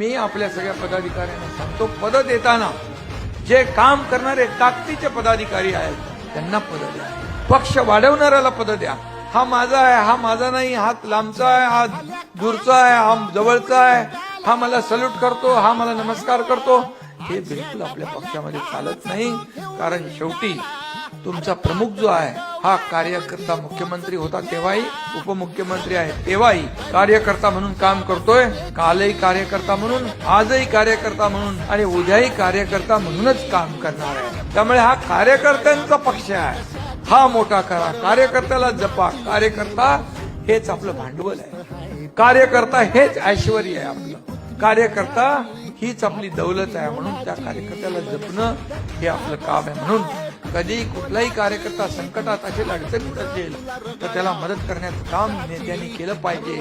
मी आपल्या सगळ्या पदाधिकाऱ्यांना सांगतो, पद देताना जे काम करणारे ताकदीचे पदाधिकारी आहेत त्यांना पद द्या. पक्ष वाढवणाऱ्याला पद द्या. हा माझा आहे, हा माझा नाही, हा लांबचा आहे, हा दूरचा आहे, हा जवळचा आहे, हा मला सल्यूट करतो, हा मला नमस्कार करतो, हे बिलकुल आपल्या पक्षामध्ये चालत नाही. कारण शेवटी तुमचा प्रमुख जो आहे हा कार्यकर्ता, मुख्यमंत्री होता तेव्हाही, उपमुख्यमंत्री आहे तेव्हाही कार्यकर्ता म्हणून काम करतोय. कालही कार्यकर्ता म्हणून, आजही कार्यकर्ता म्हणून आणि उद्याही कार्यकर्ता म्हणूनच काम करणार आहे. त्यामुळे हा कार्यकर्त्यांचा पक्ष आहे. हा मोठा करा, कार्यकर्त्याला जपा. कार्यकर्ता हेच आपलं भांडवल आहे. कार्यकर्ता हेच ऐश्वर्य आहे आपलं. कार्यकर्ता हीच आपली दौलत आहे. म्हणून त्या कार्यकर्त्याला जपणं हे आपलं काम आहे. म्हणून कधी कुठलाही कार्यकर्ता संकटात असेल, अडचणीत असेल तर त्याला मदत करण्याचं काम नेत्यांनी केलं पाहिजे.